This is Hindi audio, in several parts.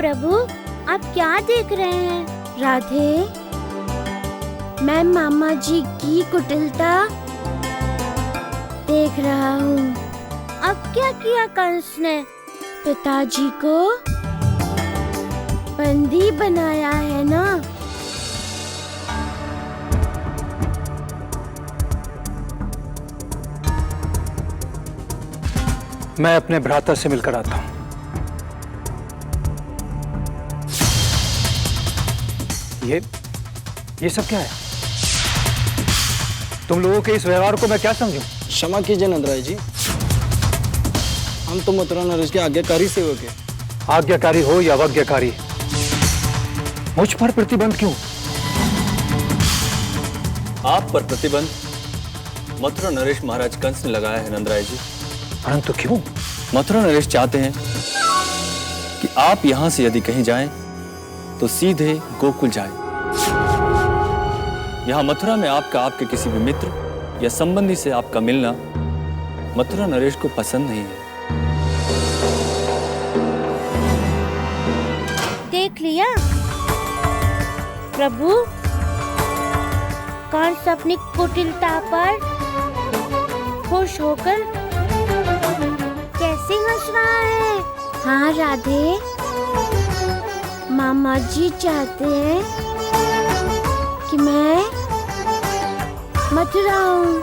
प्रभु, आप क्या देख रहे हैं? राधे, मैं मामा जी की कुटिलता देख रहा हूँ। अब क्या किया कंस ने? पिताजी को बंदी बनाया है ना? मैं अपने भ्राता से मिलकर आता हूँ। ये सब क्या है? तुम लोगों के इस व्यवहार को मैं क्या समझूं? क्षमा कीजिए नंदराय जी, हम तो मथुरा नरेश के आज्ञाकारी सेवक हैं। आज्ञाकारी हो या अवज्ञाकारी, मुझ पर प्रतिबंध क्यों? आप पर प्रतिबंध मथुरा नरेश महाराज कंस ने लगाया है नंदराय जी। परंतु क्यों? मथुरा नरेश चाहते हैं कि आप यहां से यदि कहीं जाएं तो सीधे गोकुल जाएं। यहां मथुरा में आपके किसी भी मित्र या संबंधी से आपका मिलना मथुरा नरेश को पसंद नहीं है। देख लिया प्रभु, कंस अपनी कुटिलता पर खुश होकर कैसे हंस रहा है। हाँ राधे, मामा जी चाहते हैं कि मैं मथुरा आऊं,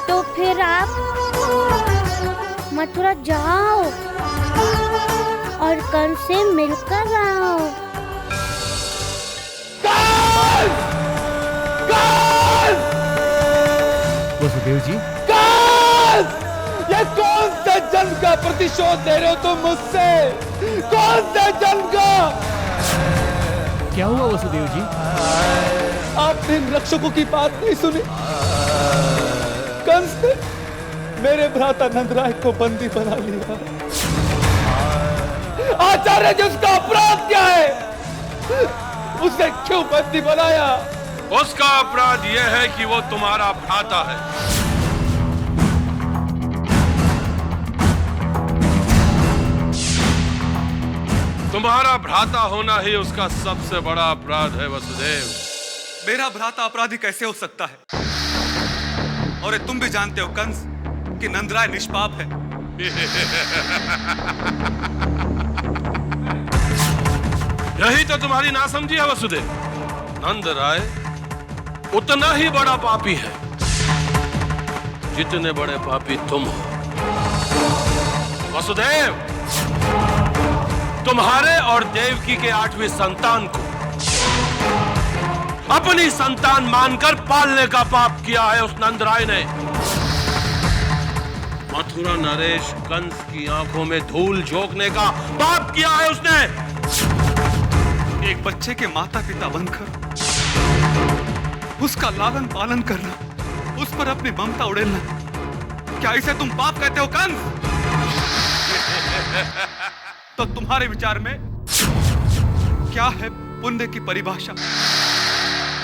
तो फिर आप मथुरा जाओ और कंस से मिलकर आओ। वसुदेव जी, ये कौन से जन्म का प्रतिशोध ले रहे हो तुम मुझसे? कौन से जन्म का? क्या हुआ वसुदेव जी? आपने इन रक्षकों की बात नहीं सुनी? कंस ने मेरे भ्राता नंदराय को बंदी बना लिया। आचार्य जी, उसका अपराध क्या है? उसे क्यों बंदी बनाया? उसका अपराध यह है कि वो तुम्हारा भ्राता है। तुम्हारा भ्राता होना ही उसका सबसे बड़ा अपराध है वसुदेव। मेरा भ्राता अपराधी कैसे हो सकता है? और ये तुम भी जानते हो कंस कि नंदराय निष्पाप है। यही तो तुम्हारी नासमझी है वसुदेव। नंदराय उतना ही बड़ा पापी है जितने बड़े पापी तुम हो। वसुदेव, तुम्हारे और देवकी के 8वीं संतान को अपनी संतान मानकर पालने का पाप किया है उस नंदराय ने। मथुरा नरेश कंस की आंखों में धूल झोंकने का पाप किया है उसने। एक बच्चे के माता पिता बनकर उसका लालन पालन करना, उस पर अपनी ममता उड़ेलना, क्या इसे तुम पाप कहते हो कंस? तो तुम्हारे विचार में क्या है पुण्य की परिभाषा?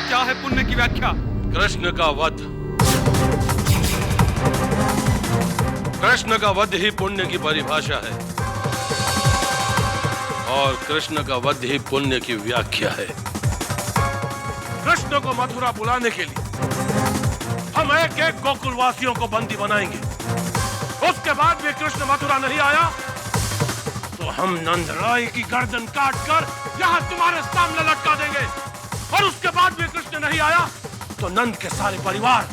क्या है पुण्य की व्याख्या? कृष्ण का वध। कृष्ण का वध ही पुण्य की परिभाषा है और कृष्ण का वध ही पुण्य की व्याख्या है। कृष्ण को मथुरा बुलाने के लिए हम एक एक गोकुल वासियों को बंदी बनाएंगे। उसके बाद भी कृष्ण मथुरा नहीं आया तो हम नंदराय की गर्दन काटकर यहां तुम्हारे सामने लटका देंगे। और उसके बाद भी कृष्ण नहीं आया तो नंद के सारे परिवार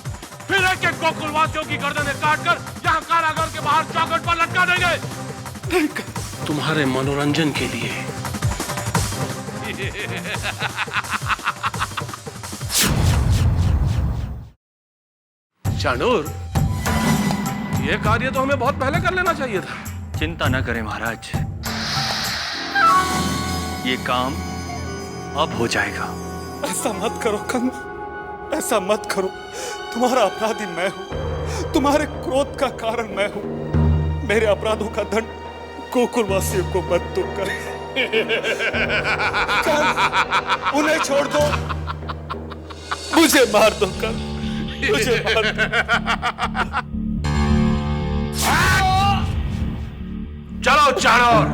फिर एक एक गोकुल वासियों की गर्दनें काटकर यहां कारागार के बाहर चौखट पर लटका देंगे, तुम्हारे मनोरंजन के लिए। चाणूर, यह कार्य तो हमें बहुत पहले कर लेना चाहिए था। चिंता न करें महाराज, ये काम अब हो जाएगा। ऐसा मत करो कंस, ऐसा मत करो। तुम्हारा अपराधी मैं हूं, तुम्हारे क्रोध का कारण मैं हूं। मेरे अपराधों का दंड गोकुलवासियों को मत दो कंस। उन्हें छोड़ दो, मुझे मार दो कंस, मुझे मार दो। चलो चाणूर,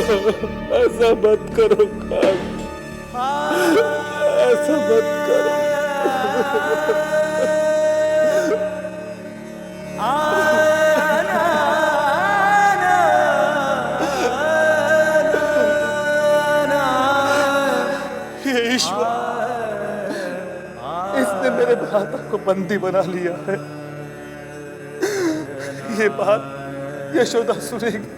ऐसा मत करो कान, ऐसा मत करो। हे ईश्वर, इसने मेरे भ्राता को बंदी बना लिया है। ये बात यशोदा सुनेगी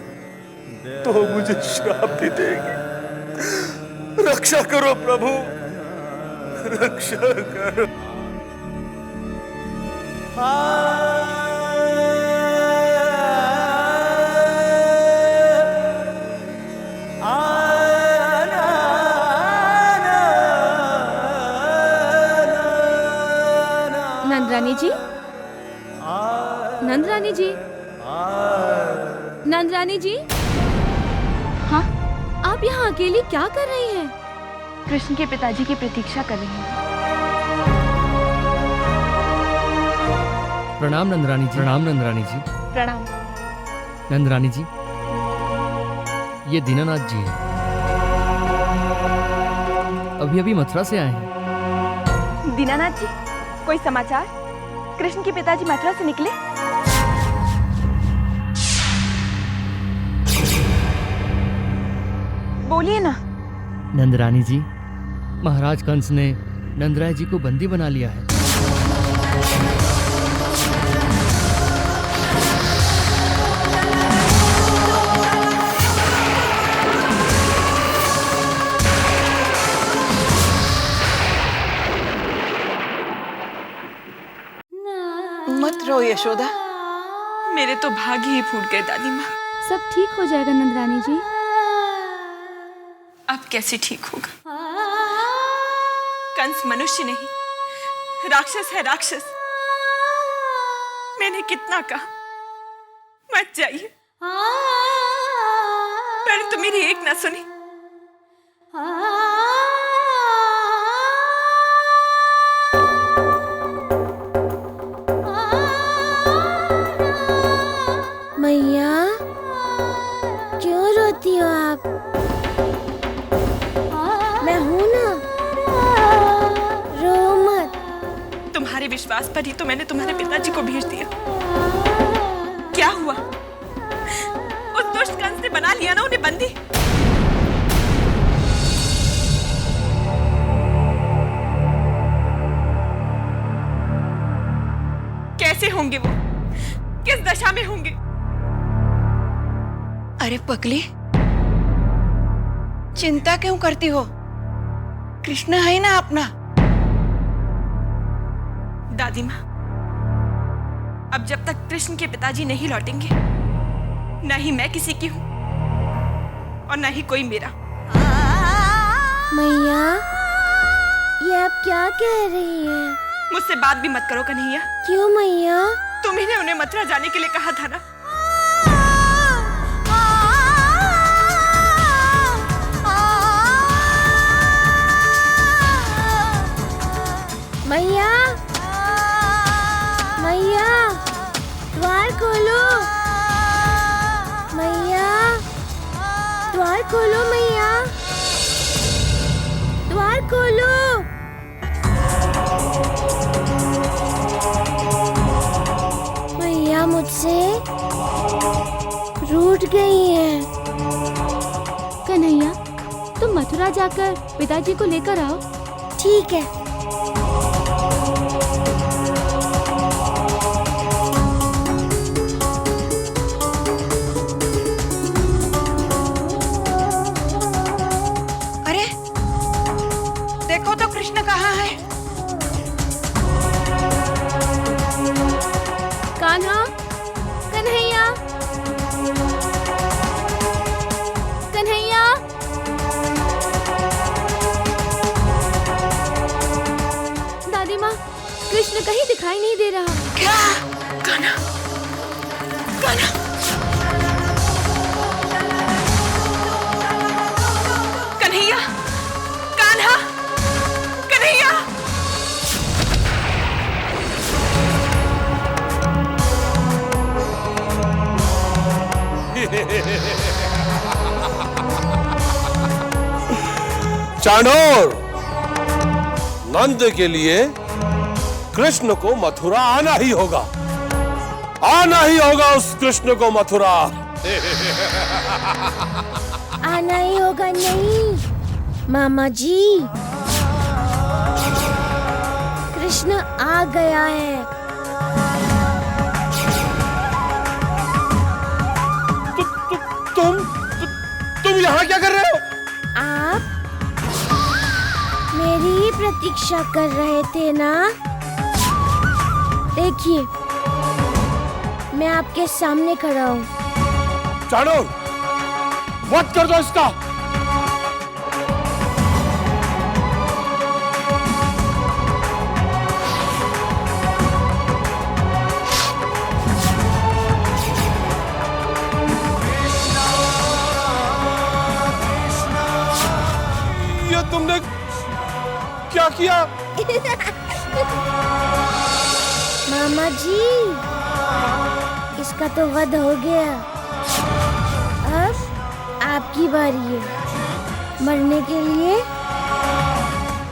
तो मुझे श्राप भी देगी। रक्षा करो प्रभु, रक्षा करो। नंदरानी जी, नंदरानी जी, नंदरानी जी, हाँ? आप यहाँ अकेली क्या कर रही हैं? कृष्ण के पिताजी की प्रतीक्षा कर रही हूँ। प्रणाम नंदरानी जी। प्रणाम नंदरानी जी। प्रणाम। नंदरानी जी, ये दीनानाथ जी हैं। अभी अभी मथुरा से आए हैं। दीनानाथ जी, कोई समाचार? कृष्ण के पिताजी मथुरा से निकले? बोलिए ना। नंदरानी जी, महाराज कंस ने नंदराय जी को बंदी बना लिया है। मत रो यशोदा। मेरे तो भाग्य ही फूट गए दादी माँ। सब ठीक हो जाएगा नंदरानी जी। अब कैसे ठीक होगा? कंस मनुष्य नहीं, राक्षस है, राक्षस। मैंने कितना कहा मत जाइए, परंतु मेरी एक ना सुनी। मैया, क्यों रोती हो आप? मैं हूं ना, रो मत। तुम्हारे विश्वास पर ही तो मैंने तुम्हारे पिताजी को भेज दिया। क्या हुआ? उस दुष्ट कंस ने बना लिया ना उन्हें बंदी। कैसे होंगे वो? किस दशा में होंगे? अरे पगली, चिंता क्यों करती हो? कृष्ण है ना अपना। दादी माँ, अब जब तक कृष्ण के पिताजी नहीं लौटेंगे, न ही मैं किसी की हूं और न ही कोई मेरा। मैया, ये आप क्या कह रही हैं? मुझसे बात भी मत करो कन्हैया। क्यों मैया? तुम्ही ने उन्हें मथुरा जाने के लिए कहा था ना। मैया, मैया, द्वार खोलो। मैया, द्वार खोलो। मैया, द्वार खोलो। मैया मुझसे रूठ गई हैं। कन्हैया, तुम मथुरा जाकर पिताजी को लेकर आओ। ठीक है। अरे देखो तो कृष्ण कहाँ है? कान्हा, कन्हैया, कन्हैया। दादी माँ, कृष्ण कहीं दिखाई नहीं दे रहा। क्या? कान्हा, कान्हा। कन्हैया, कान्हा, कन्हैया। चाणोर, नंद के लिए कृष्ण को मथुरा आना ही होगा, आना ही होगा उस कृष्ण को मथुरा। आना ही होगा नहीं मामा जी, कृष्ण आ गया है। तुम यहाँ क्या कर रहे हो? आप मेरी ही प्रतीक्षा कर रहे थे ना? देखिए, मैं आपके सामने खड़ा हूँ। चाणोर, वध कर दो इसका। ये तुमने क्या किया? मामा जी, इसका तो वध हो गया। अब आपकी बारी है, मरने के लिए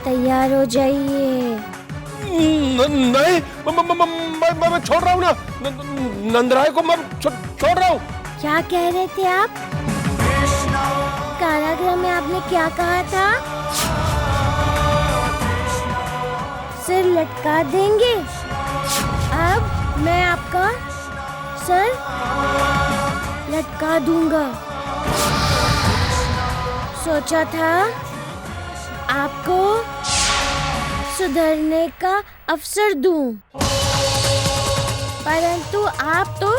तैयार हो जाइए। नहीं, मैं छोड़ रहा हूँ ना, नंदराय को मैं छोड़ रहा हूँ। क्या कह रहे थे आप? कारागृह में आपने क्या कहा था? सिर लटका देंगे। अब मैं आपका सर लटका दूंगा। सोचा था आपको सुधरने का अवसर दूं, परंतु आप तो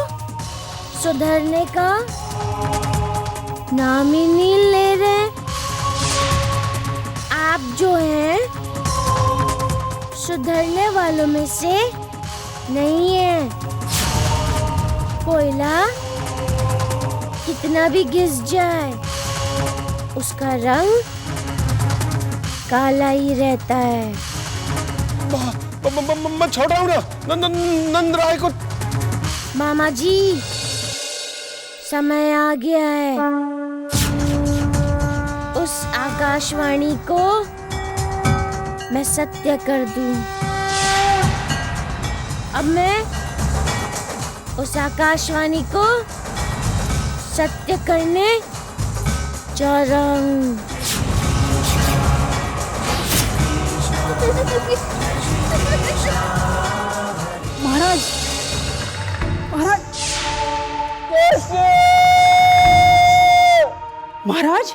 सुधरने का नाम ही नहीं ले रहे। आप जो हैं सुधरने वालों में से नहीं है। कोयला कितना भी घिस जाए, उसका रंग काला ही रहता है। मैं छोड़ रहा हूँ ना, नंदराय को। मामा जी, समय आ गया है। उस आकाशवाणी को मैं सत्य कर दूं। अब मैं उस आकाशवाणी को सत्य करने जा रहा हूं। महाराज, महाराज, महाराज,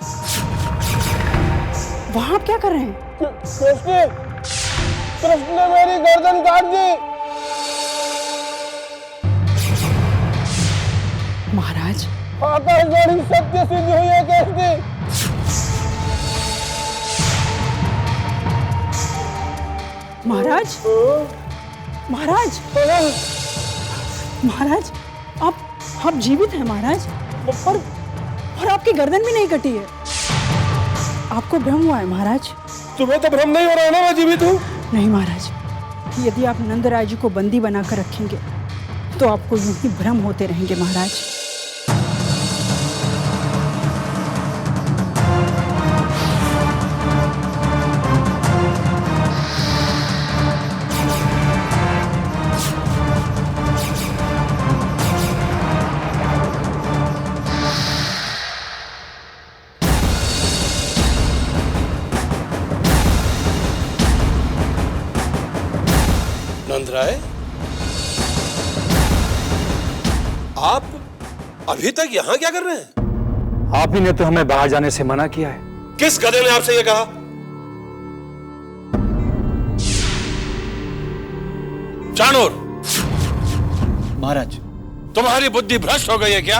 वहाँ आप क्या कर रहे हैं? कृष्ण ने मेरी गर्दन काट दी। महाराज, आकाशवाणी सत्य सिद्ध हुई है कृष्ण। महाराज, महाराज, महाराज, आप जीवित हैं महाराज, और आपकी गर्दन भी नहीं कटी है। आपको भ्रम हुआ है महाराज। तुम्हें तो भ्रम नहीं हो रहा है ना, मैं जीवित हूँ। नहीं महाराज, यदि आप नंदराय जी को बंदी बनाकर रखेंगे तो आपको यूं ही भ्रम होते रहेंगे महाराज। नंदराय, आप अभी तक यहाँ क्या कर रहे हैं? आप ही ने तो हमें बाहर जाने से मना किया है। किस गधे ने आपसे ये कहा? चाणूर, महाराज, तुम्हारी बुद्धि भ्रष्ट हो गई है क्या?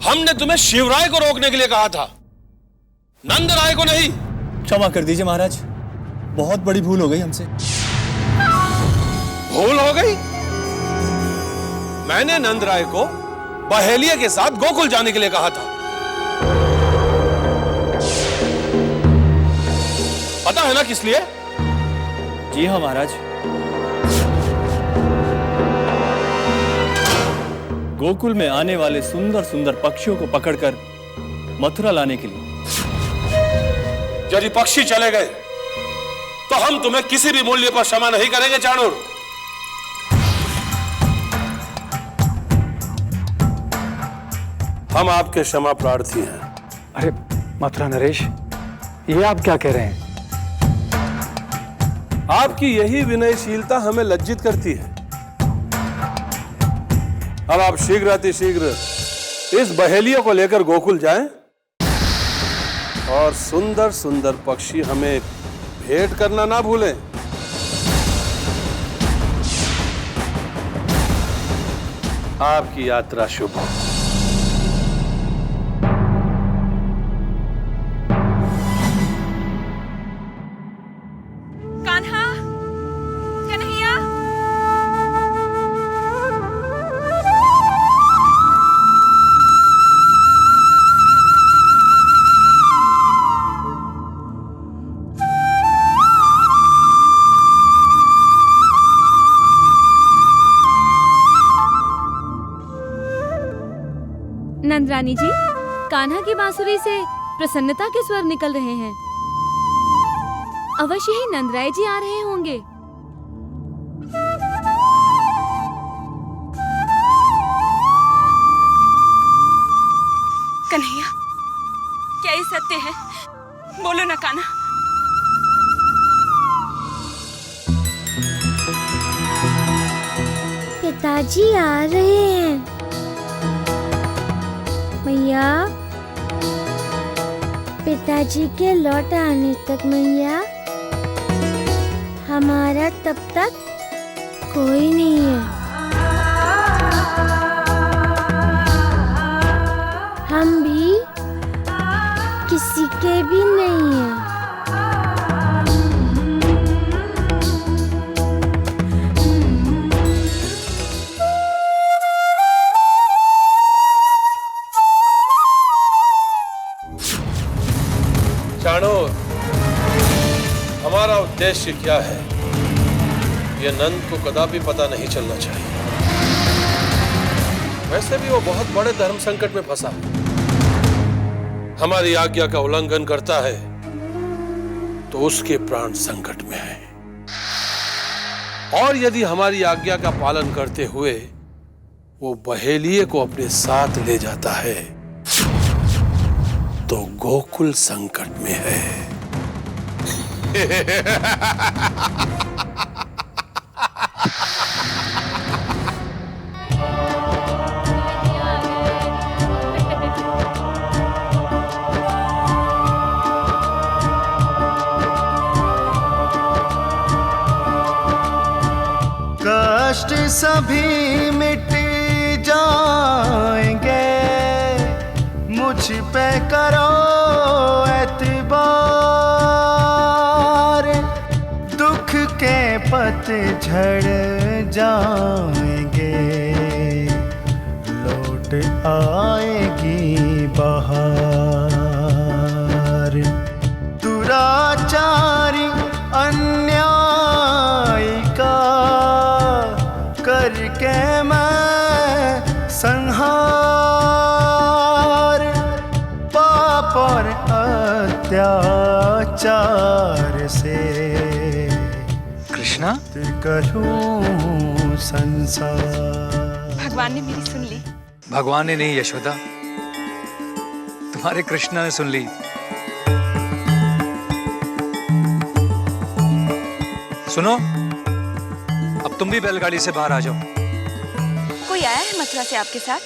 हमने तुम्हें शिवराय को रोकने के लिए कहा था, नंदराय को नहीं। क्षमा कर दीजिए महाराज, बहुत बड़ी भूल हो गई हमसे। भूल हो गई? मैंने नंदराय को बहेलिया के साथ गोकुल जाने के लिए कहा था। पता है ना किस लिए? जी हाँ महाराज, गोकुल में आने वाले सुंदर सुंदर पक्षियों को पकड़कर मथुरा लाने के लिए। यदि पक्षी चले गए तो हम तुम्हें किसी भी मूल्य पर क्षमा नहीं करेंगे चाणूर। हम आपके क्षमा प्रार्थी हैं। अरे मथुरा नरेश, ये आप क्या कह रहे हैं? आपकी यही विनयशीलता हमें लज्जित करती है। अब आप शीघ्र इस बहेलियों को लेकर गोकुल जाएं और सुंदर सुंदर पक्षी हमें भेंट करना ना भूलें। आपकी यात्रा शुभ हो। कान्हा, कन्हैया, नंदरानी जी, कान्हा की बांसुरी से प्रसन्नता के स्वर निकल रहे हैं। अवश्य ही नंदराय जी आ रहे होंगे। कन्हैया, क्या ये सत्य है? बोलो ना कान्हा। पिताजी आ रहे हैं। मैया, पिताजी के लौट आने तक मैया हमारा तब तक कोई नहीं है। हम भी किसी के भी नहीं हैं। चाणूर, हमारा उद्देश्य क्या है ये नंद को कदापि पता नहीं चलना चाहिए। वैसे भी वो बहुत बड़े धर्म संकट में फंसा, हमारी आज्ञा का उल्लंघन करता है तो उसके प्राण संकट में है, और यदि हमारी आज्ञा का पालन करते हुए वो बहेलिये को अपने साथ ले जाता है तो गोकुल संकट में है। कष्ट सभी मिट जाएंगे, मुझ पे करो एतबार। दुख के पतझड़ जाएंगे, लौट आएगी बहार। दुराचारी अन्याय का करके मैं संहार, पाप और अत्याचार से कृष्णा, करूं संसार। भगवान ने मेरी सुन ली। भगवान ने नहीं यशोदा, तुम्हारे कृष्णा ने सुन ली। सुनो, अब तुम भी बैलगाड़ी से बाहर आ जाओ। कोई आया है मथुरा से आपके साथ?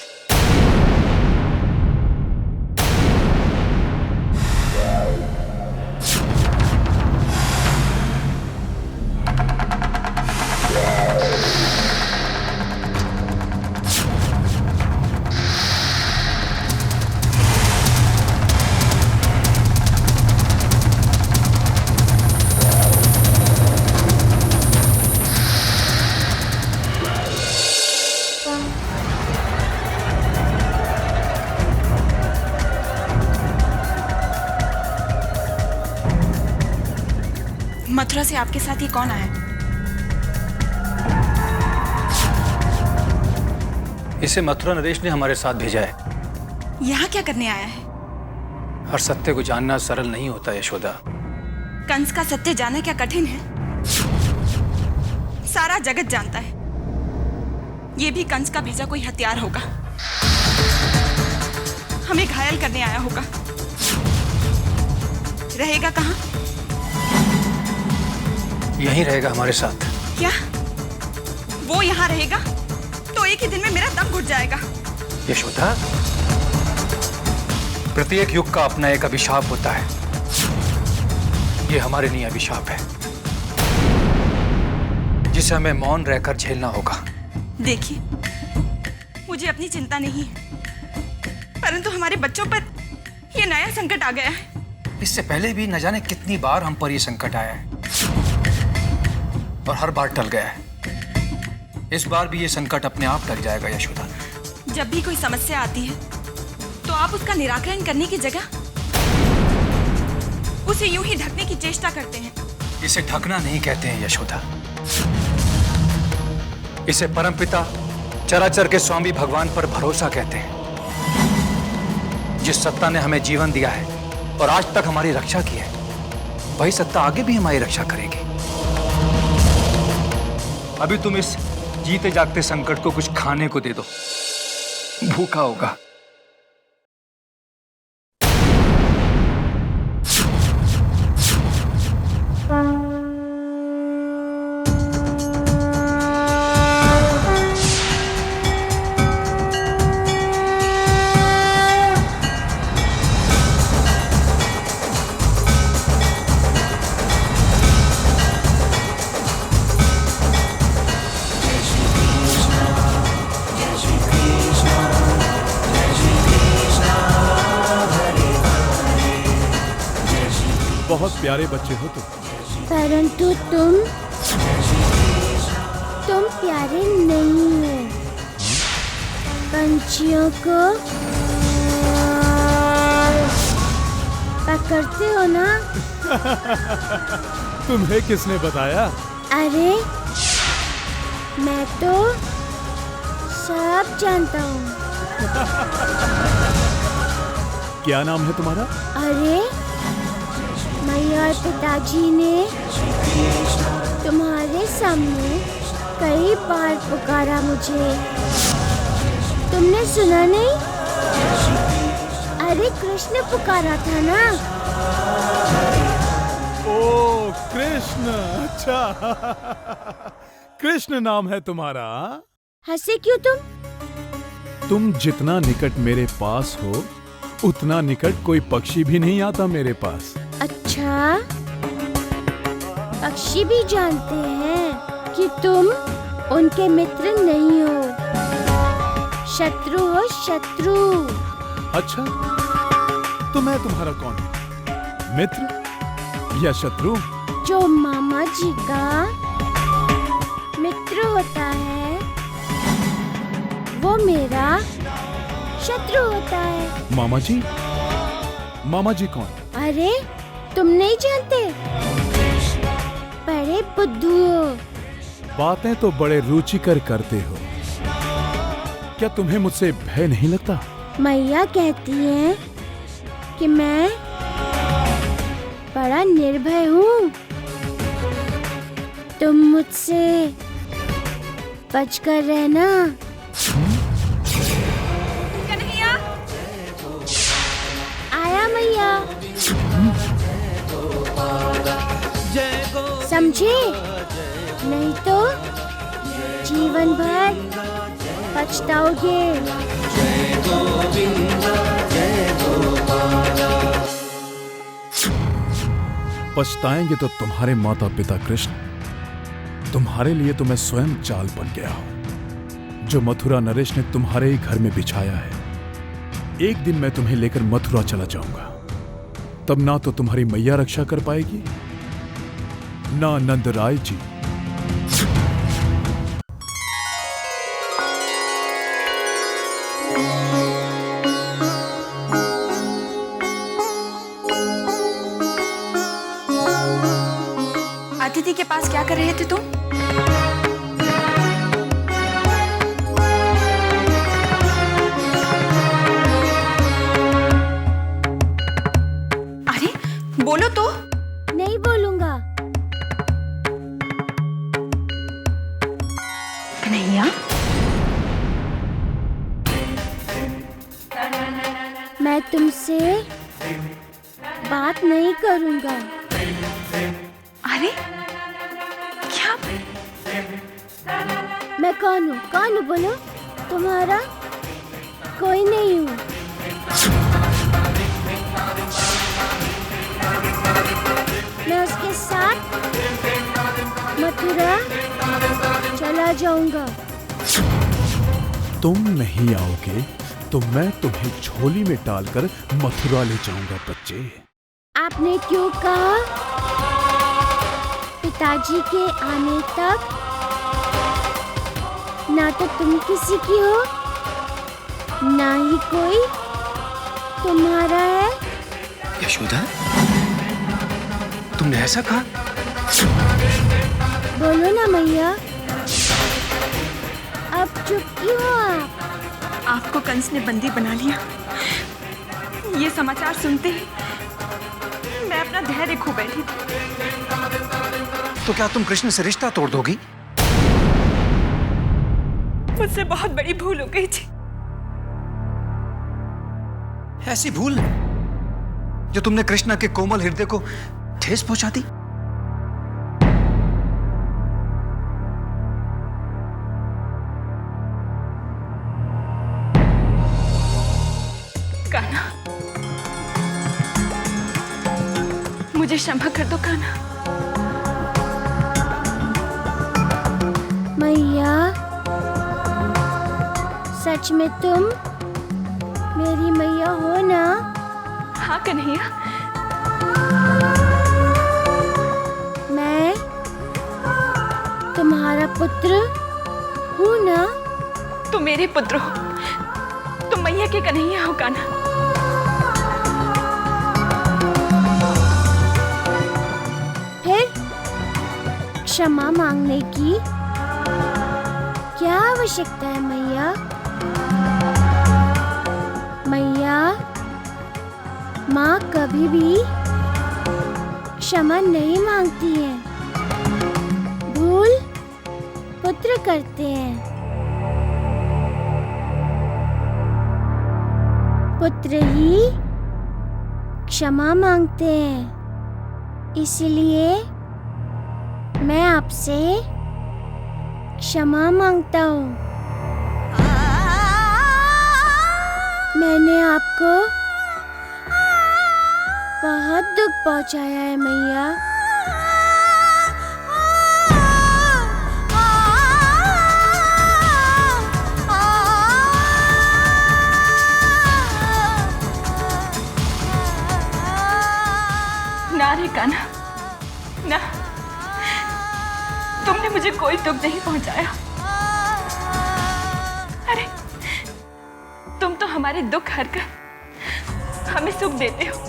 मथुरा से आपके साथ ये कौन आया? इसे मथुरा नरेश ने हमारे साथ भेजा है। यहाँ क्या करने आया है? हर सत्य को जानना सरल नहीं होता यशोदा। कंस का सत्य जानना क्या कठिन है? सारा जगत जानता है। ये भी कंस का भेजा कोई हथियार होगा, हमें घायल करने आया होगा। रहेगा कहाँ? यहीं रहेगा हमारे साथ। क्या वो यहाँ रहेगा? तो एक ही दिन में मेरा दम घुट जाएगा। यशोदा, प्रत्येक युग का अपना एक अभिशाप होता है। ये हमारे लिए अभिशाप है जिसे हमें मौन रहकर झेलना होगा। देखिए, मुझे अपनी चिंता नहीं है, परंतु हमारे बच्चों पर यह नया संकट आ गया है। इससे पहले भी न जाने कितनी बार हम पर यह संकट आया है और हर बार टल गया है। इस बार भी ये संकट अपने आप टल जाएगा यशोदा। जब भी कोई समस्या आती है तो आप उसका निराकरण करने की जगह उसे यूं ही ढकने की चेष्टा करते हैं। इसे ढकना नहीं कहते हैं यशोदा, इसे परमपिता चराचर के स्वामी भगवान पर भरोसा कहते हैं। जिस सत्ता ने हमें जीवन दिया है और आज तक हमारी रक्षा की है, वही सत्ता आगे भी हमारी रक्षा करेगी। अभी तुम इस जीते जागते संकट को कुछ खाने को दे दो, भूखा होगा। बहुत प्यारे बच्चे हो तुम। परंतु तुम प्यारे नहीं हो। पंछियों को पकड़ते हो ना? तुम्हें किसने बताया? अरे मैं तो सब जानता हूँ। क्या नाम है तुम्हारा? अरे मैया और पिताजी ने तुम्हारे सामने कई बार पुकारा मुझे, तुमने सुना नहीं? अरे कृष्ण पुकारा था ना। ओ कृष्ण, अच्छा। कृष्ण नाम है तुम्हारा? हंसे क्यों तुम जितना निकट मेरे पास हो उतना निकट कोई पक्षी भी नहीं आता मेरे पास। अच्छा, पक्षी भी जानते हैं कि तुम उनके मित्र नहीं हो, शत्रु हो, शत्रु। अच्छा, तो मैं तुम्हारा कौन हूँ, मित्र या शत्रु? जो मामा जी का मित्र होता है वो मेरा शत्रु होता है। मामा जी? मामा जी कौन? अरे तुम नहीं जानते? बड़े बुद्धू हो। बातें तो बड़े रुचिकर करते हो। क्या तुम्हें मुझसे भय नहीं लगता? मैया कहती हैं कि मैं बड़ा निर्भय हूँ। तुम मुझसे बचकर रहना। कन्हैया! आया मैया। समझे? नहीं तो जीवन भर पछताओगे। पछताएंगे तो तुम्हारे माता पिता कृष्ण। तुम्हारे लिए तो मैं स्वयं चाल बन गया हूं, जो मथुरा नरेश ने तुम्हारे ही घर में बिछाया है। एक दिन मैं तुम्हें लेकर मथुरा चला जाऊंगा, तब ना तो तुम्हारी मैया रक्षा कर पाएगी ना नंदराय जी। अतिथि के पास क्या कर रहे थे तुम? अरे बोलो तो। नहीं बोलूं। मैया? मैं तुमसे बात नहीं करूंगा। अरे क्या? मैं कौन हूँ? कौन हूँ बोलो? तुम्हारा कोई नहीं हूँ। मैं उसके साथ मथुरा चला जाऊंगा। तुम नहीं आओगे तो मैं तुम्हें झोली में डालकर मथुरा ले जाऊंगा बच्चे। आपने क्यों कहा पिताजी के आने तक? ना तो तुम किसी की हो, ना ही कोई तुम्हारा है। यशोदा, तुमने ऐसा कहा? बोलो ना मैया, अब चुप क्यों हो आप? आपको कंस ने बंदी बना लिया, ये समाचार सुनते ही मैं अपना धैर्य खो बैठी थी। तो क्या तुम कृष्ण से रिश्ता तोड़ दोगी? मुझसे बहुत बड़ी भूल हो गई थी। ऐसी भूल जो तुमने कृष्णा के कोमल हृदय को ठेस पहुंचा दी? कान्हा, मुझे क्षमा कर दो कान्हा। मैया, सच में तुम मेरी मैया हो ना? हाँ कन्हैया, मैं तुम्हारा पुत्र हूँ ना? तुम मेरे पुत्र हो, तुम मैया के कन्हैया हो कान्हा। फिर क्षमा मांगने की क्या आवश्यकता है मैया? मैया, माँ कभी भी क्षमा नहीं मांगती है, भूल पुत्र करते हैं। पुत्र ही क्षमा मांगते हैं। इसलिए मैं आपसे क्षमा मांगता हूँ। मैंने आपको बहुत दुख पहुंचाया है मैया। ना रे कान्हा, ना, तुमने मुझे कोई दुख नहीं पहुंचाया। अरे तुम तो हमारे दुख हरकर हमें सुख देते हो।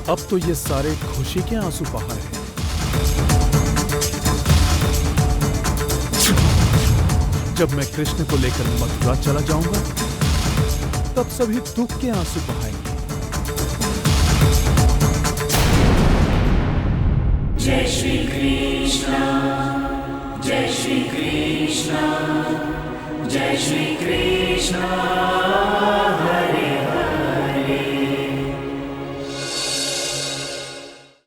अब तो ये सारे खुशी के आंसू बहा हैं। जब मैं कृष्ण को लेकर मथुरा चला जाऊंगा, तब सभी दुख के आंसू बहाएंगे। जय श्री कृष्ण, जय श्री कृष्ण, जय श्री कृष्ण।